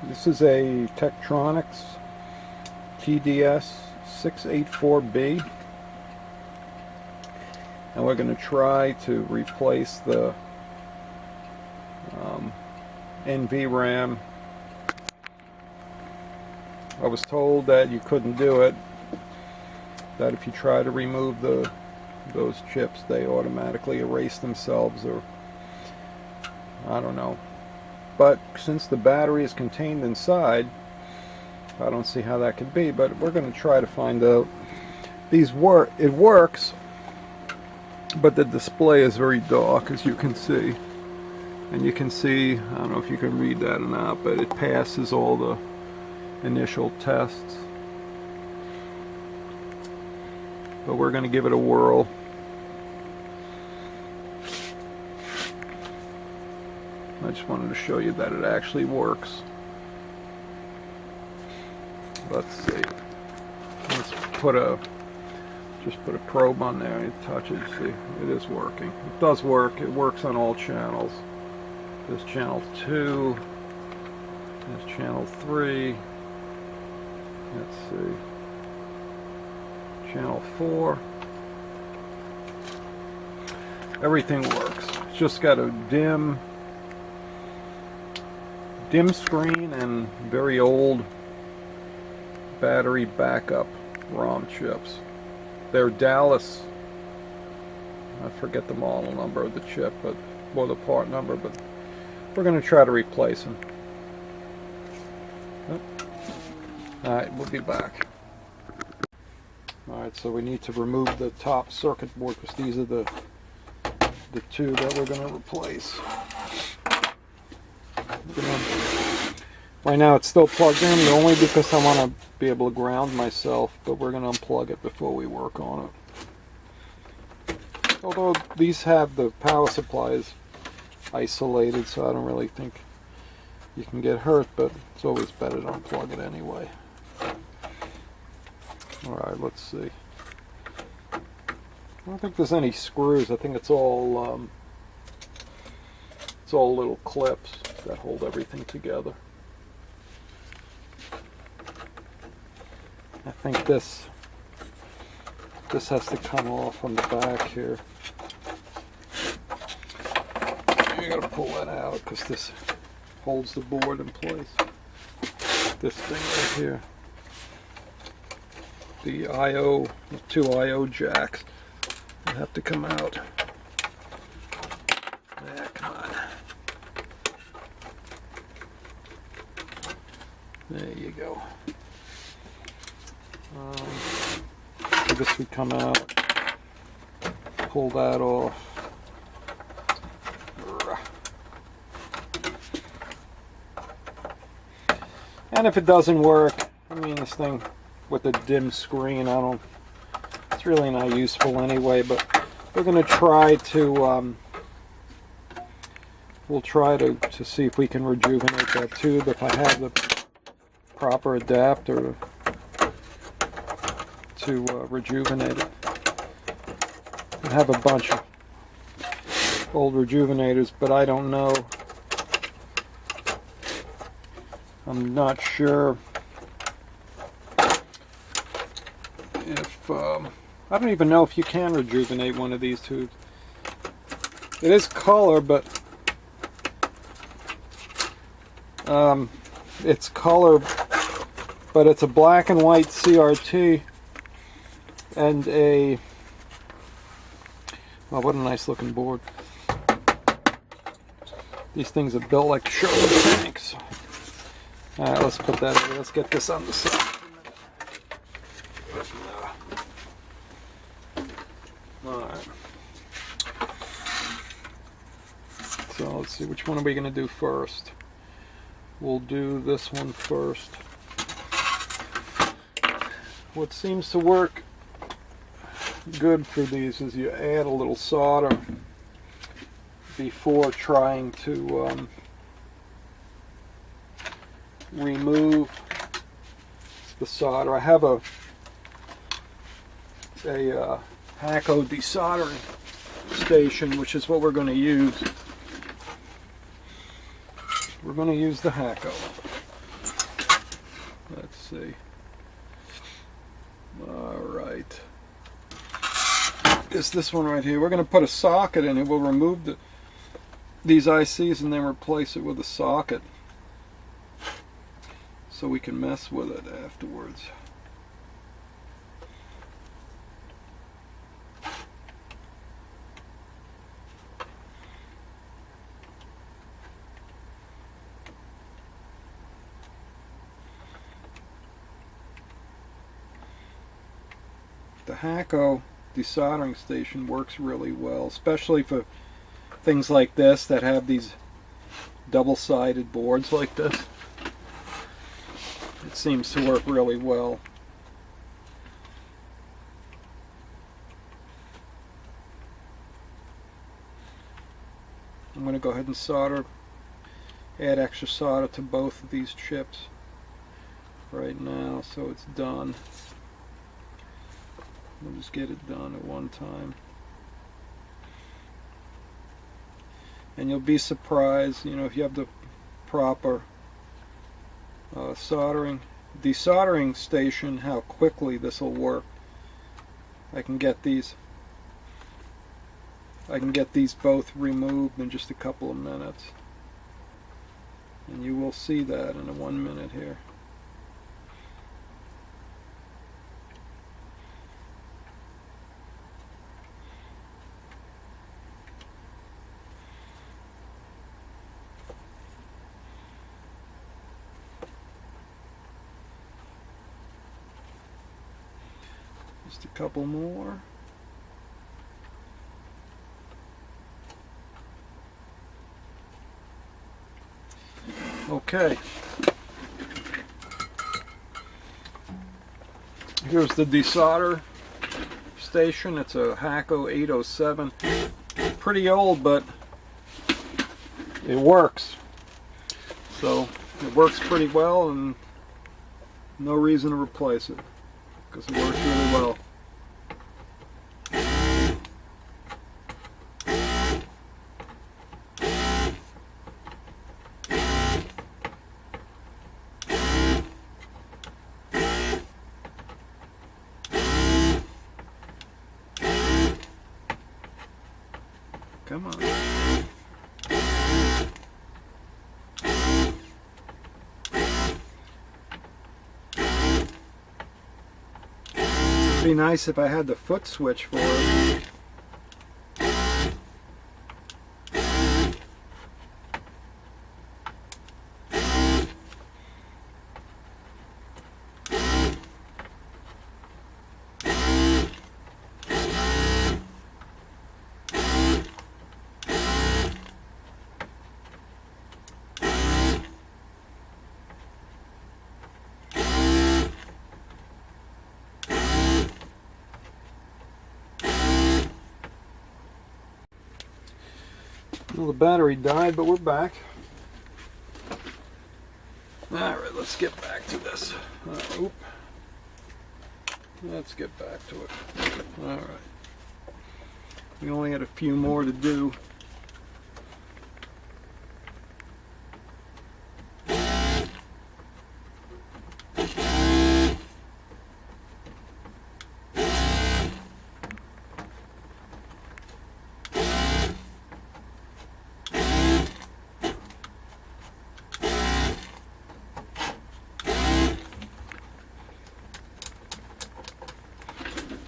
This is a Tektronix TDS 684B, and we're going to try to replace the NVSRAM. I was told that you couldn't do it, that if you try to remove those chips, they automatically erase themselves, or I don't know. But since the battery is contained inside, I don't see how that could be, but we're going to try to find out. It works, but the display is very dark, as you can see. And you can see, I don't know if you can read that or not, but it passes all the initial tests. But we're going to give it a whirl. I just wanted to show you that it actually works. Let's see. Let's just put a probe on there and touch it. See, it is working. It does work. It works on all channels. There's channel 2. There's channel 3. Let's see. Channel 4. Everything works. It's just got a dim screen and very old battery backup ROM chips. They're Dallas. I forget the model number of the chip, or the part number, but we're going to try to replace them. Alright, we'll be back. Alright, so we need to remove the top circuit board, because these are the two that we're going to replace. Right now it's still plugged in, only because I want to be able to ground myself, but we're going to unplug it before we work on it. Although these have the power supplies isolated, so I don't really think you can get hurt, but it's always better to unplug it anyway. Alright, let's see. I don't think there's any screws. I think it's all little clips that hold everything together. I think this has to come off on the back here. You gotta pull that out because this holds the board in place. This thing right here. The two I/O jacks have to come out. Yeah, come on. There you go. This would come out. Pull that off. And if it doesn't work, I mean, this thing with the dim screen, it's really not useful anyway, but we're going to try to, we'll try to see if we can rejuvenate that tube if I have the proper adapter to rejuvenate it. I have a bunch of old rejuvenators, but I don't know. I'm not sure if I don't even know if you can rejuvenate one of these tubes. It is color, but it's color, but it's a black and white CRT and a, oh, what a nice looking board. These things are built like shoulder tanks. Alright, let's put that away. Let's get this on the side for a minute. Alright. So let's see, which one are we going to do first? We'll do this one first. What seems to work good for these is you add a little solder before trying to remove the solder. I have a Hacko desoldering station, which is what we're going to use. We're going to use the Hacko. see. Alright. It's this one right here. We're going to put a socket in it. We'll remove these ICs and then replace it with a socket so we can mess with it afterwards. The Hakko desoldering station works really well, especially for things like this that have these double-sided boards like this. It seems to work really well. I'm going to go ahead and solder, add extra solder to both of these chips right now so it's done. We'll just get it done at one time. And you'll be surprised, you know, if you have the proper desoldering station, how quickly this will work. I can get these both removed in just a couple of minutes. And you will see that in a 1 minute here. Just a couple more. Okay. Here's the desolder station. It's a Hakko 807. Pretty old, but it works. So it works pretty well, and no reason to replace it because it works really well. Come on. It'd be nice if I had the foot switch for it. Well, the battery died, but we're back. Alright, let's get back to this. Let's get back to it. Alright. We only had a few more to do.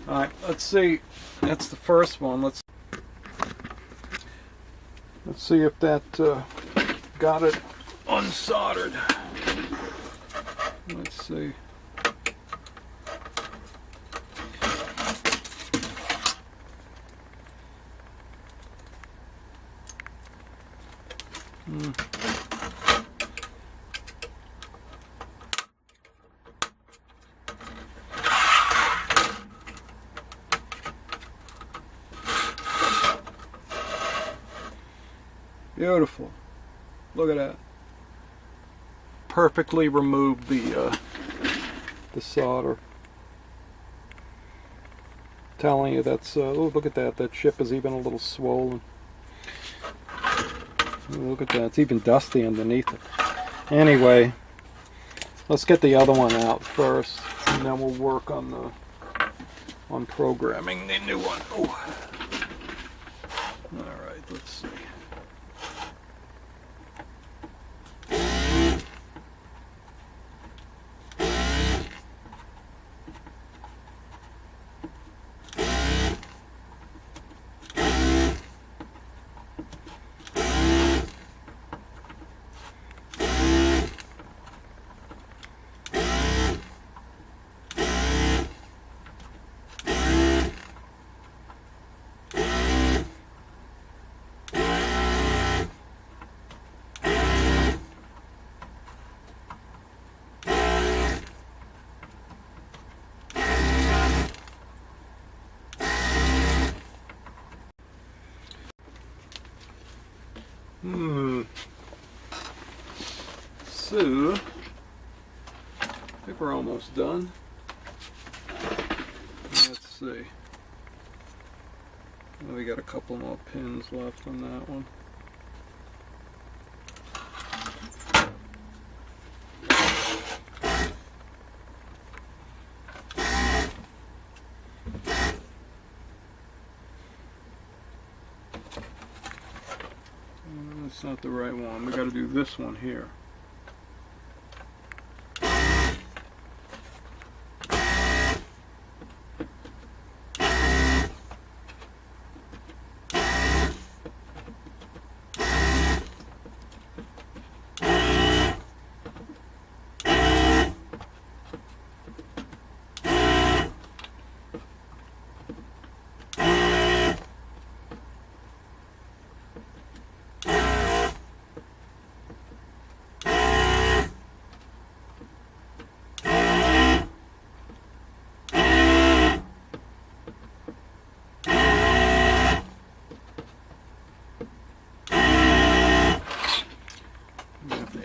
Alright, let's see. That's the first one. Let's see if that got it unsoldered. Let's see. Beautiful. Look at that. Perfectly removed the solder. Telling you that's oh, look at that. That chip is even a little swollen. Look at that. It's even dusty underneath it. Anyway, Let's get the other one out first, and then we'll work on programming the new one. Oh. All right, let's see. So, I think we're almost done. Let's see. We got a couple more pins left on that one. That's not the right one. We got to do this one here.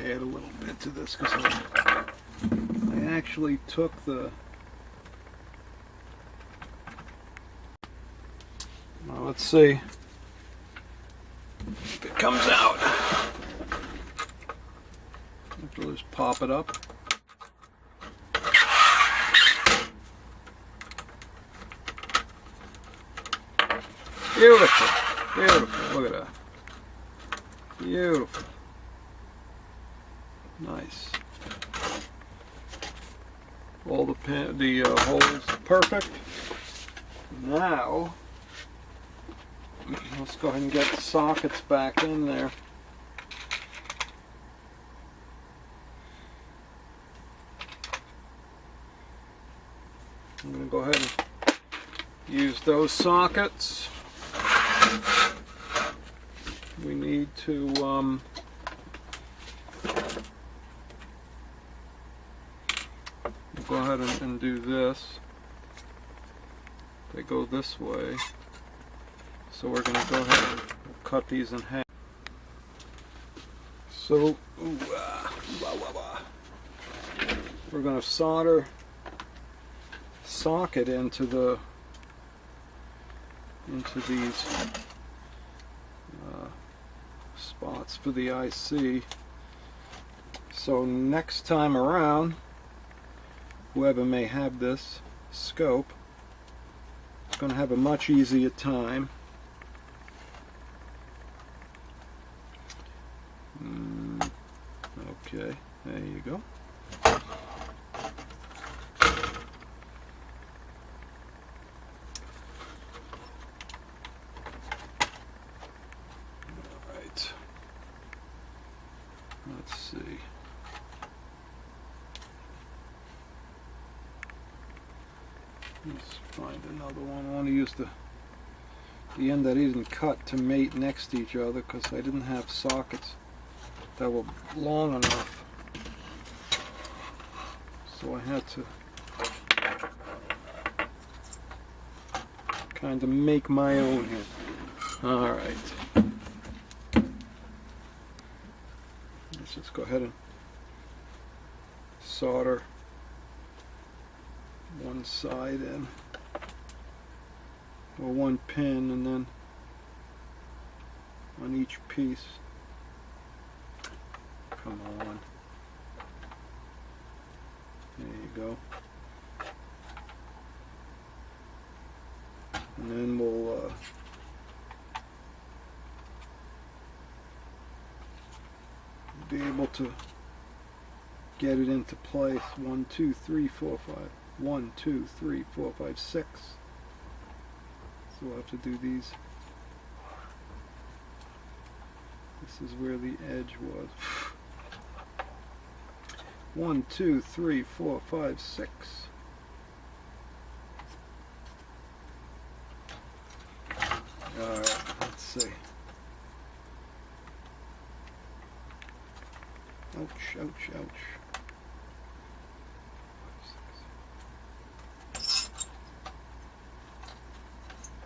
Add a little bit to this because I actually took the well, let's see if it comes out. We'll just pop it up. Beautiful, beautiful, look at that, beautiful. Nice. All the holes perfect. Now let's go ahead and get the sockets back in there. I'm going to go ahead and use those sockets. We need to go ahead and do this. They go this way, so we're going to go ahead and cut these in half. So we're going to solder socket into these spots for the IC. So next time around, whoever may have this scope is going to have a much easier time. Okay, there you go. Alright. Let's see. Let's find another one. I want to use the end that I didn't cut to mate next to each other because I didn't have sockets that were long enough. So I had to kind of make my own here. Alright. Let's just go ahead and solder one side in, or one pin, and then on each piece. Come on. go. And then we'll be able to get it into place. 1, 2, 3, 4, 5. 1, 2, 3, 4, 5, 6. So we'll have to do these. This is where the edge was. 1, 2, 3, 4, 5, 6. Alright, let's see. Ouch, ouch, ouch.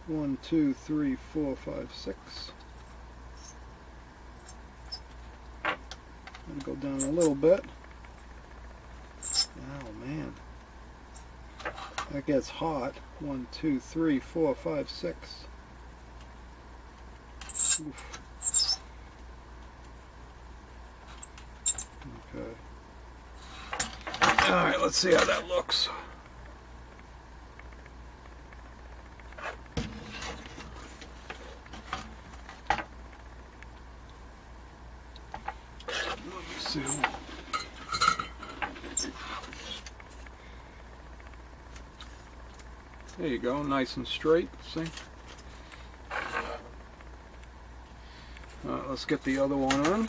1, 2, 3, 4, 5, 6. And go down a little bit. Oh man, that gets hot. 1, 2, 3, 4, 5, 6. Oof. Okay. All right, let's see how that looks. Let me see. There you go, nice and straight, see? Let's get the other one on.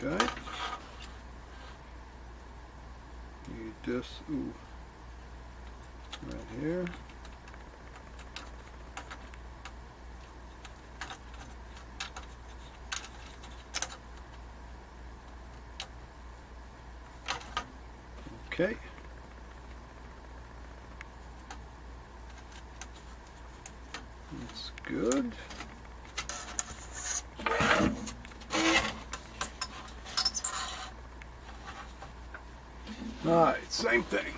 Okay. Need this, ooh, right here. Okay. That's good. Alright, same thing.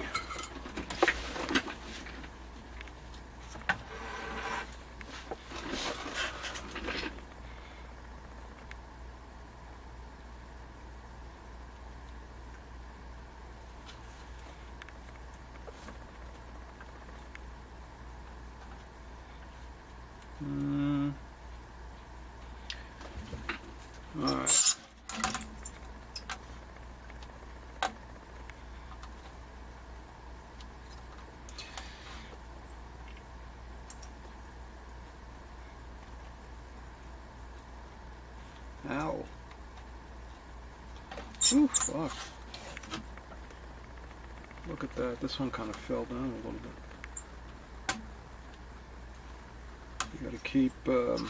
Alright. Ow. Ooh, fuck. Look at that. This one kind of fell down a little bit. You gotta keep that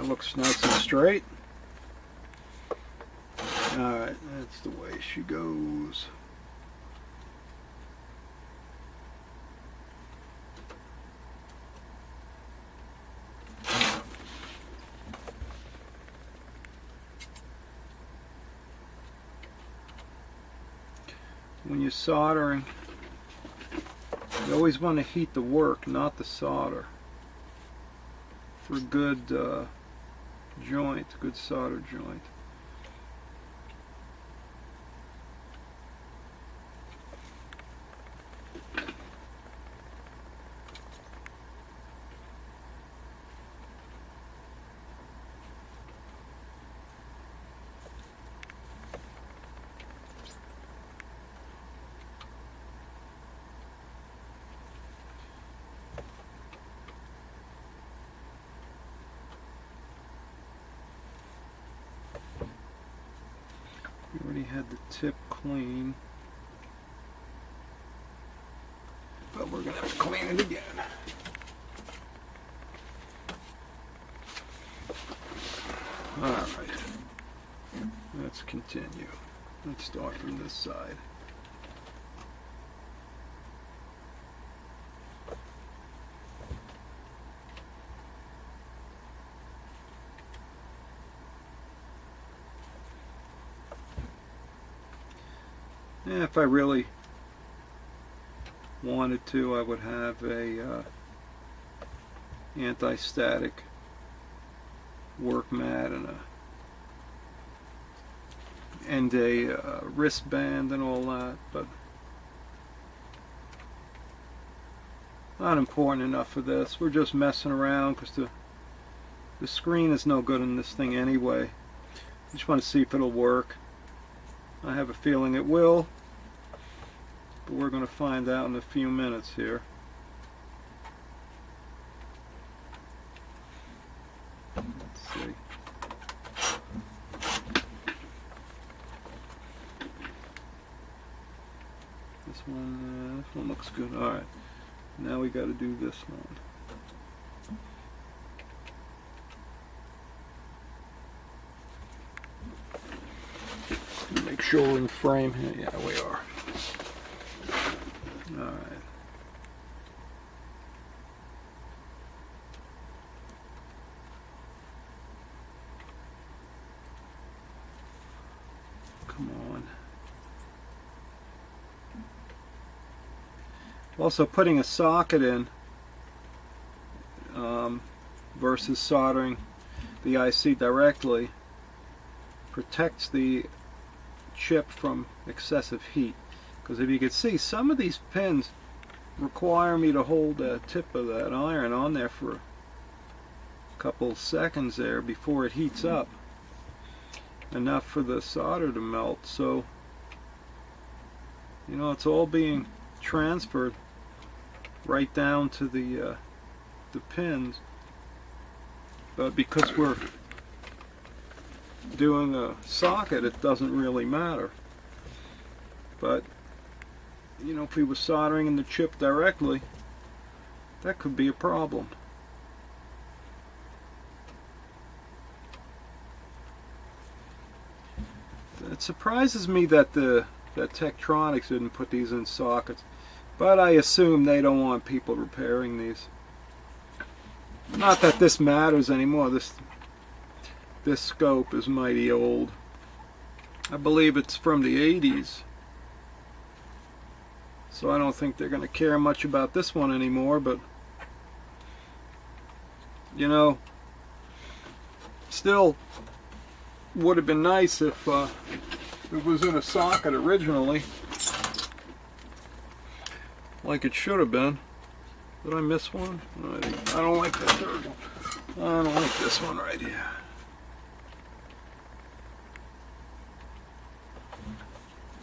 looks nice and straight. Alright, that's the way she goes. When you're soldering, you always want to heat the work, not the solder, for a good joint, good solder joint. We already had the tip clean, but we're going to have to clean it again. Alright, let's continue. Let's start from this side. If I really wanted to, I would have a anti-static work mat and a wristband and all that, but not important enough for this. We're just messing around because the screen is no good in this thing anyway. I just want to see if it'll work. I have a feeling it will, but we're going to find out in a few minutes here. Let's see. This one looks good. All right. Now we got to do this one. Make sure we're in frame here. Yeah, we are. All right. Come on. Also, putting a socket in versus soldering the IC directly protects the chip from excessive heat. Because if you can see, some of these pins require me to hold the tip of that iron on there for a couple seconds there before it heats up enough for the solder to melt. So, you know, it's all being transferred right down to the pins, but because we're doing a socket, it doesn't really matter. But you know, if we were soldering in the chip directly, that could be a problem. It surprises me that that Tektronix didn't put these in sockets, but I assume they don't want people repairing these. Not that this matters anymore. This scope is mighty old. I believe it's from the 80s. So I don't think they're going to care much about this one anymore, but you know, still would have been nice if it was in a socket originally, like it should have been. Did I miss one? I don't like that third one. I don't like this one right here.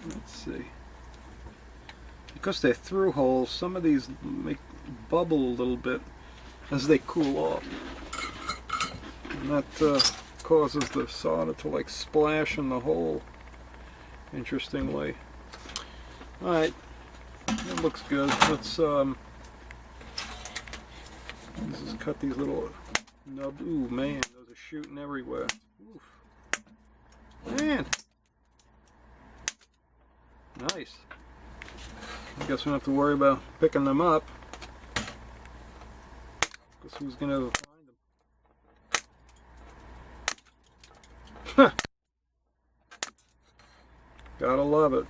Let's see. Because they're through holes, some of these bubble a little bit as they cool off. And that causes the solder to like splash in the hole, interestingly. Alright, that looks good. Let's just cut these little nubs. Ooh, man, those are shooting everywhere. Oof. Man! Nice. I guess we don't have to worry about picking them up. Guess who's gonna find them? Huh. Gotta love it.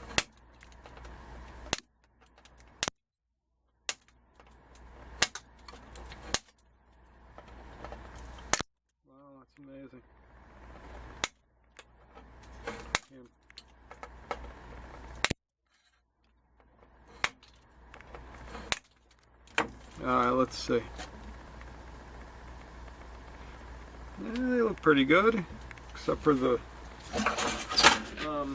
Wow, that's amazing. Alright, let's see. Yeah, they look pretty good, except for the a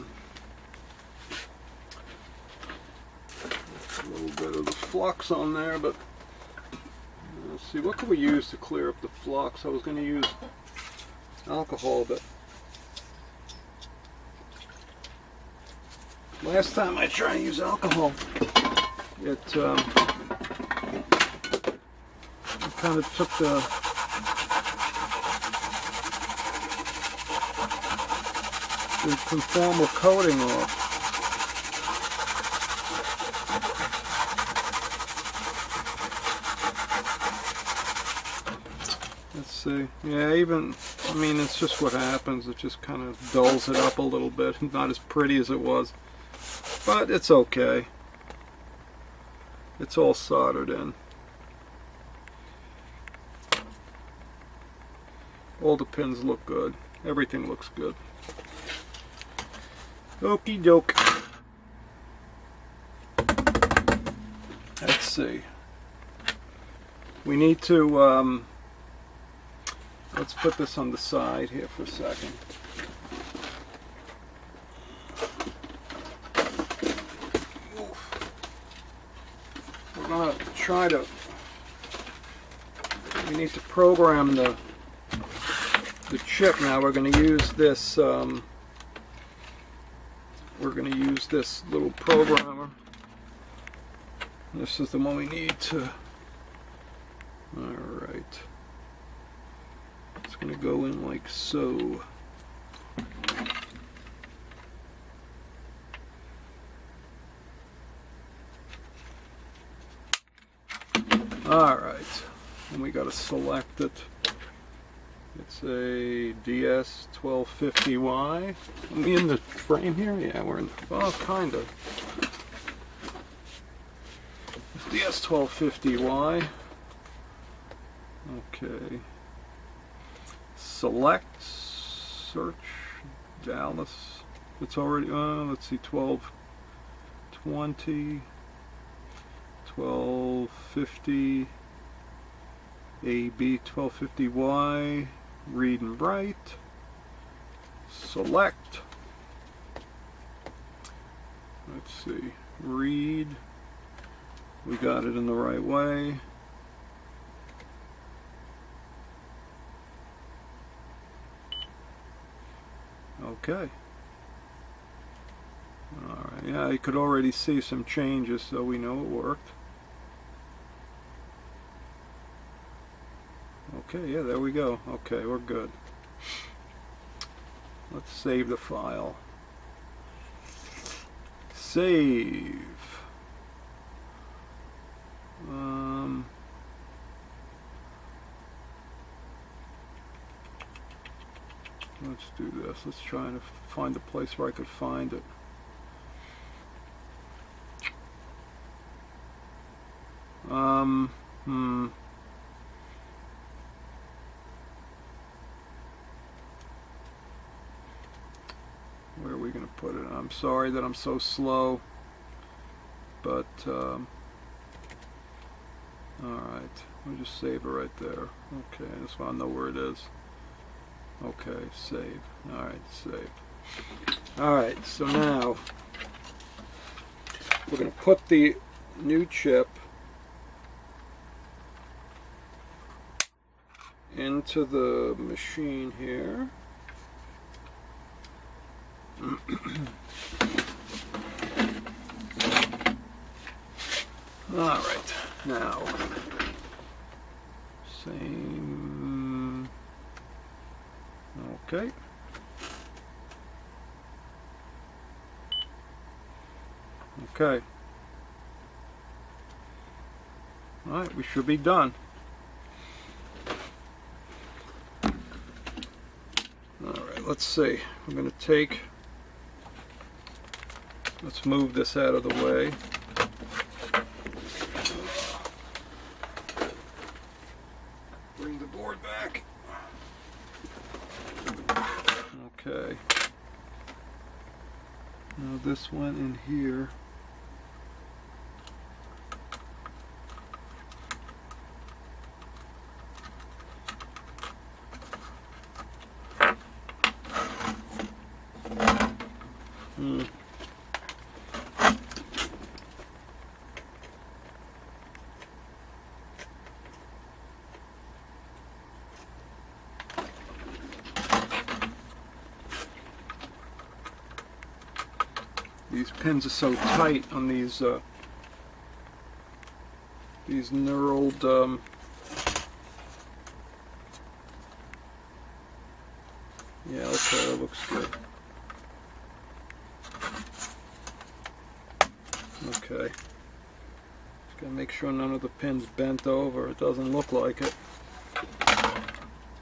little bit of the flux on there, but let's see, what can we use to clear up the flux? I was going to use alcohol, but last time I tried to use alcohol, it kind of took the conformal coating off. Let's see. Yeah, I mean, it's just what happens. It just kind of dulls it up a little bit. Not as pretty as it was. but it's okay. It's all soldered in. All the pins look good. Everything looks good. Okie doke. Let's see. We need to, let's put this on the side here for a second. We're going to try to, we need to program the chip now. We're going to use this, we're going to use this little programmer. This is the one we need to, alright. It's going to go in like so. Alright, and we got to select it. It's a DS 1250Y. Are we in the frame here? Yeah, we're in, well, kind of. It's DS 1250Y. Okay. Select, search, Dallas. It's already, let's see, 1220, 1250, AB 1250Y. Read and write, select, let's see, read, we got it in the right way, okay, alright, yeah, you could already see some changes, so we know it worked. Okay, yeah, there we go. Okay, we're good. Let's save the file. Save. Let's do this. Let's try to find a place where I could find it. Where are we going to put it? I'm sorry that I'm so slow, but alright, we'll just save it right there. Okay, I just want to know where it is. Okay, save. Alright, save. Alright, so now we're going to put the new chip into the machine here. Alright, now same, okay, okay, alright, we should be done. Alright, let's see, we're going to take, let's move this out of the way. Bring the board back. Okay. Now this one in here. These pins are so tight on these knurled yeah, okay, that looks good. Okay. Just gotta make sure none of the pins bent over. It doesn't look like it.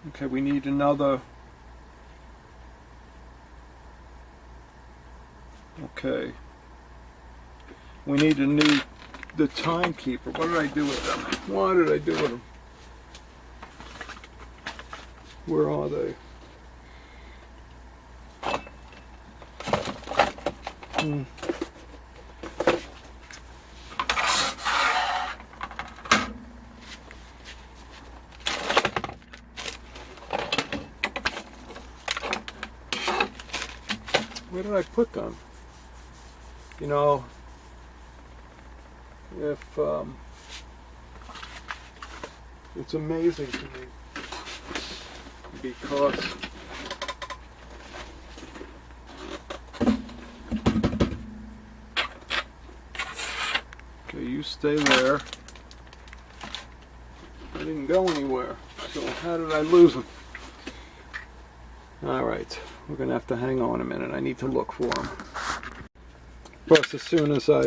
Okay, we need another. Okay. We need the timekeeper. What did I do with them? What did I do with them? Where are they? Where did I put them? You know, if it's amazing to me because okay, you stay there. I didn't go anywhere, so how did I lose them? All right, we're gonna have to hang on a minute. I need to look for them. Plus, as soon as I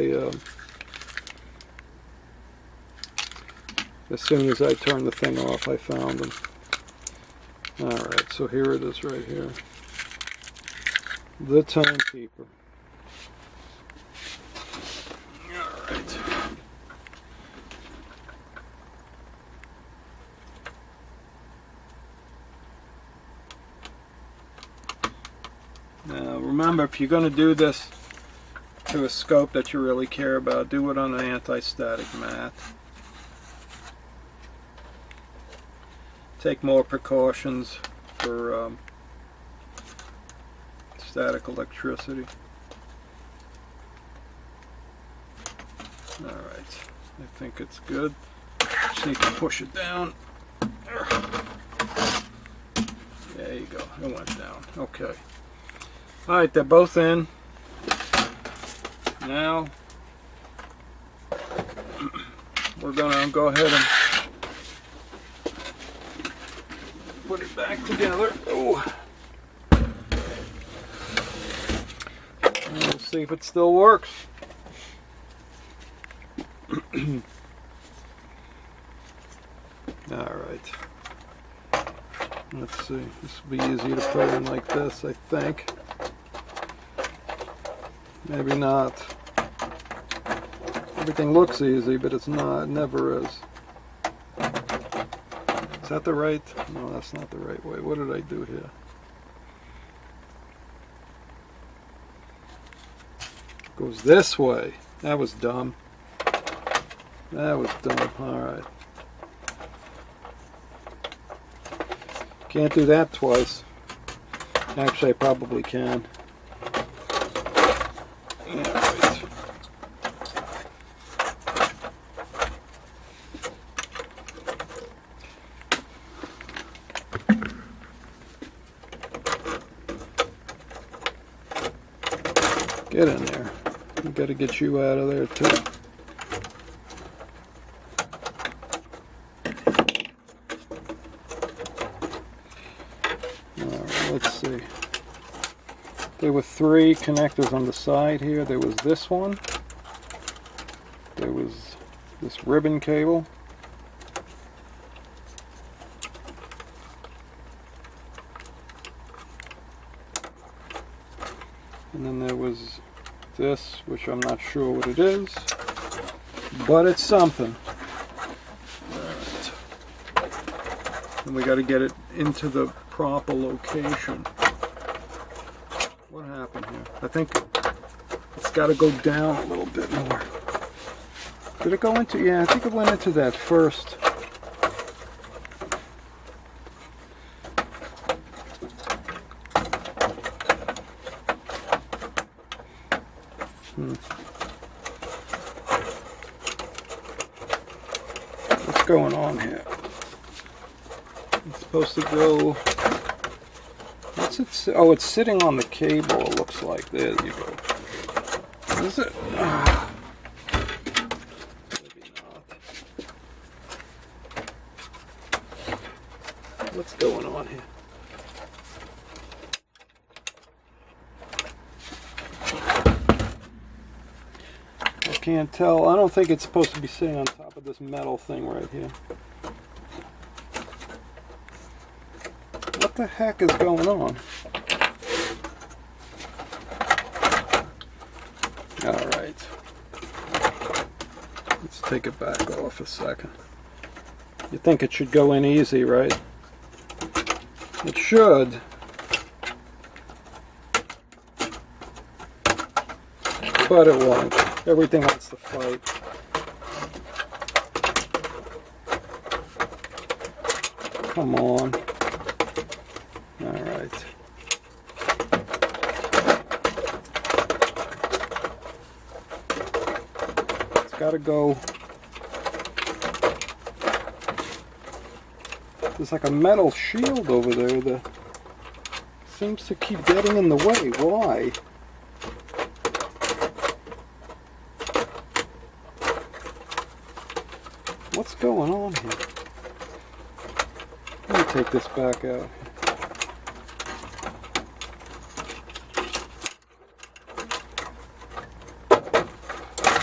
turned the thing off, I found them. All right, so here it is right here. The timekeeper. All right. Now, remember, if you're going to do this to a scope that you really care about, do it on an anti-static mat. Take more precautions for static electricity. Alright, I think it's good. Just need to push it down. There you go, it went down. Okay. Alright, they're both in. Now, we're going to go ahead and put it back together. Oh. And we'll see if it still works. Alright. Let's see. This will be easy to put in like this, I think. Maybe not. Everything looks easy, but it's not. It never is. Is that the right? No, that's not the right way. What did I do here? Goes this way. That was dumb. That was dumb. Alright. Can't do that twice. Actually, I probably can. Get in there. We got to get you out of there too. Alright, let's see. There were 3 connectors on the side here. There was this one. There was this ribbon cable. And then there was this, which I'm not sure what it is, but it's something. Alright. And we got to get it into the proper location. What happened here? I think it's got to go down a little bit more. Did it go into? Yeah, I think it went into that first. What's going on here? It's supposed to go. What's it? Oh, it's sitting on the cable. It looks like. There you go. Is it? Maybe not. What's going on here? Can't tell. I don't think it's supposed to be sitting on top of this metal thing right here. What the heck is going on? Alright. Let's take it back off a second. You think it should go in easy, right? It should. But it won't. Everything wants to fight. Come on. Alright. It's gotta go. There's like a metal shield over there that seems to keep getting in the way. Why? What's going on here? Let me take this back out.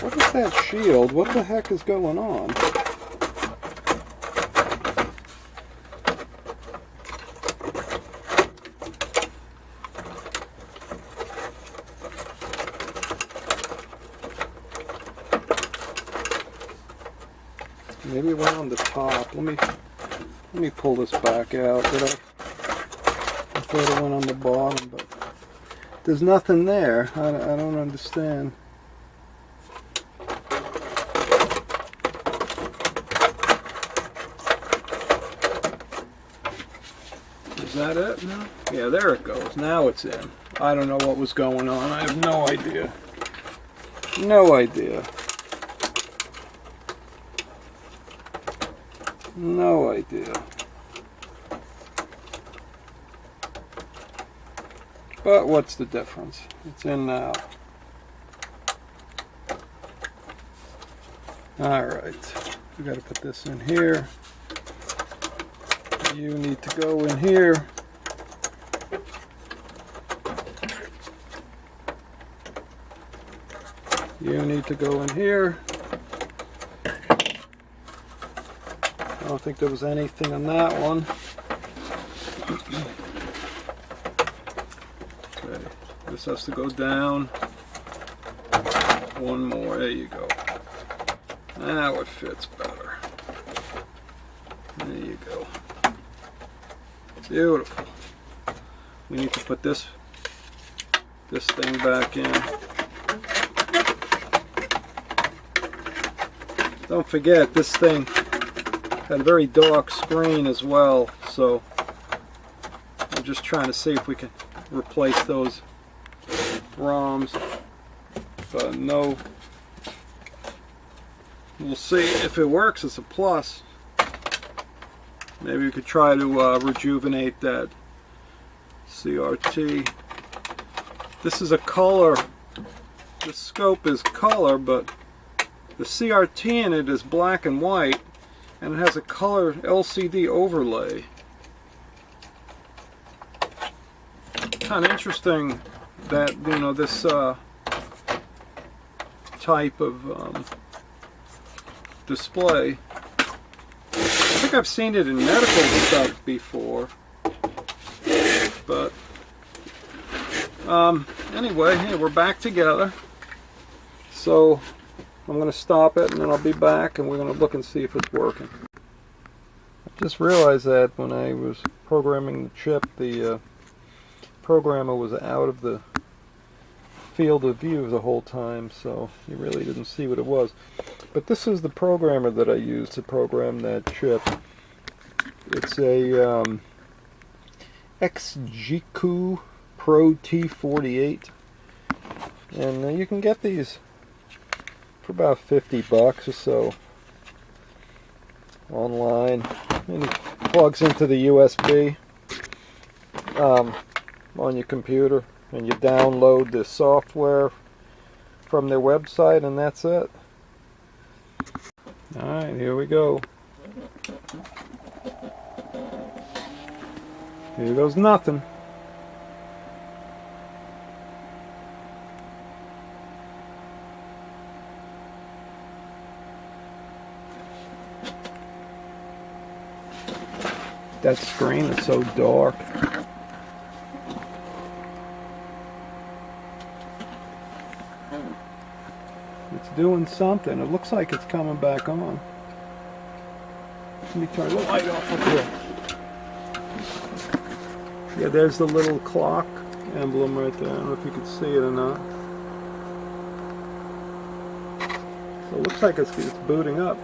What is that shield? What the heck is going on? Maybe it went on the top. Let me pull this back out. I thought it went on the bottom, but there's nothing there. I don't understand. Is that it now? Yeah, there it goes. Now it's in. I don't know what was going on. I have no idea. No idea. No idea. But what's the difference? It's in now. Alright. We gotta put this in here. You need to go in here. You need to go in here. I don't think there was anything on that one. Okay, this has to go down. One more, there you go. Now it fits better. There you go. Beautiful. We need to put this thing back in. Don't forget, this thing had a very dark screen as well, so I'm just trying to see if we can replace those ROMs. But no, we'll see if it works. It's a plus. Maybe we could try to rejuvenate that CRT. This is a color. The scope is color, but the CRT in it is black and white. And it has a color LCD overlay. Kind of interesting that, you know, this type of display. I think I've seen it in medical stuff before. But anyway, hey, we're back together. So I'm going to stop it and then I'll be back and we're going to look and see if it's working. I just realized that when I was programming the chip, the programmer was out of the field of view the whole time, so you really didn't see what it was. But this is the programmer that I used to program that chip. It's a XGQ Pro T48, and you can get these for about $50 or so online, and it plugs into the USB on your computer, and you download the software from their website, and that's it. Alright, here we go. Here goes nothing. That screen is so dark. It's doing something. It looks like it's coming back on. Let me turn the light off up here. Yeah, there's the little clock emblem right there. I don't know if you can see it or not. So it looks like it's booting up.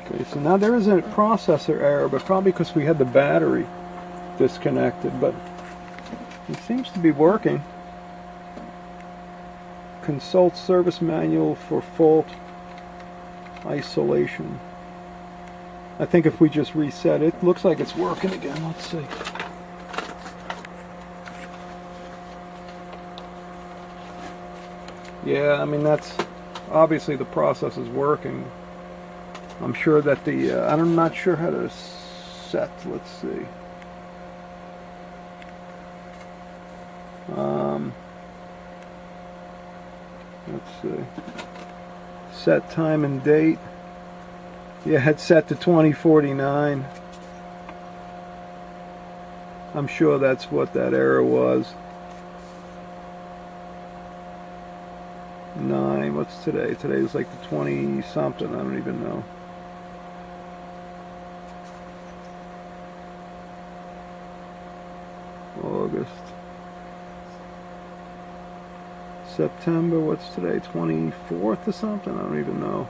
Okay, so now there is a processor error, but probably because we had the battery disconnected, but it seems to be working. Consult service manual for fault isolation. I think if we just reset it, looks like it's working again. Let's see. Yeah, I mean, that's obviously the process is working. I'm sure that I'm not sure how to set, let's see. Let's see. Set time and date. Yeah, it's set to 2049. I'm sure that's what that error was. 9, what's today? Today's like the 20 something, I don't even know. August. September, what's today? 24th or something? I don't even know.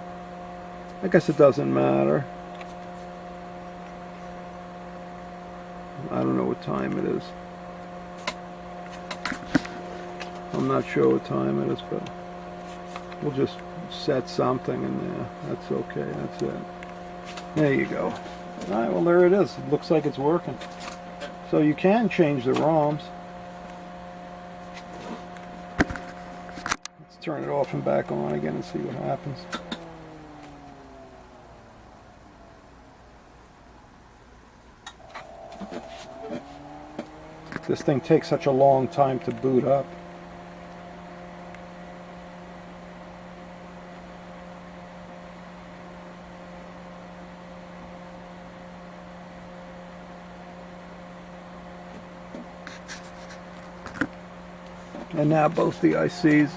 I guess it doesn't matter. I don't know what time it is. I'm not sure what time it is, but we'll just set something in there. That's okay, that's it. There you go. Alright, well there it is. It looks like it's working. So you can change the ROMs. Let's turn it off and back on again and see what happens. This thing takes such a long time to boot up. And now both the ICs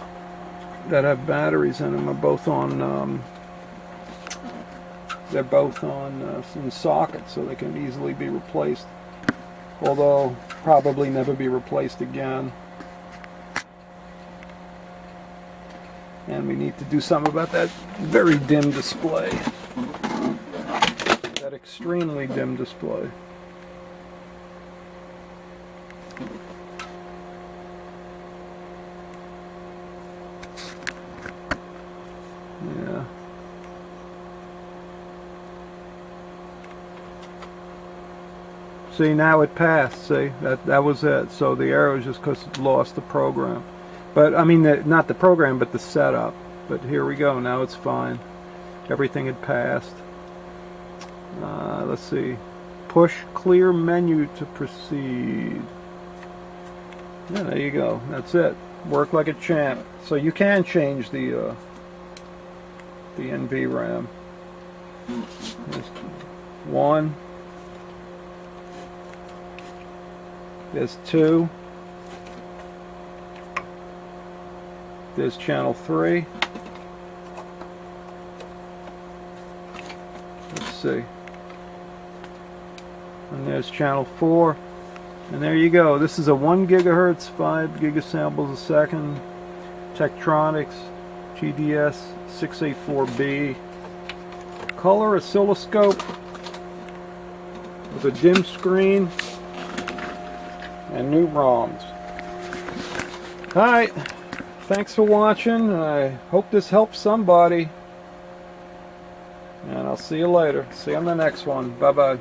that have batteries in them are both on, they're both on some sockets, so they can easily be replaced. Although probably never be replaced again. And we need to do something about that very dim display. That extremely dim display. Yeah. See, now it passed. See, that was it. So the error was just because it lost the program. But I mean, not the program, but the setup. But here we go. Now it's fine. Everything had passed. Let's see. Push clear menu to proceed. Yeah, there you go. That's it. Work like a champ. So you can change the NVRAM. There's 1. There's 2. There's channel 3. Let's see. And there's channel 4. And there you go. This is a 1 gigahertz, 5 gigasamples a second Tektronix TDS 684B color oscilloscope with a dim screen and new ROMs. Alright, thanks for watching. I hope this helps somebody. And I'll see you later. See you on the next one. Bye-bye.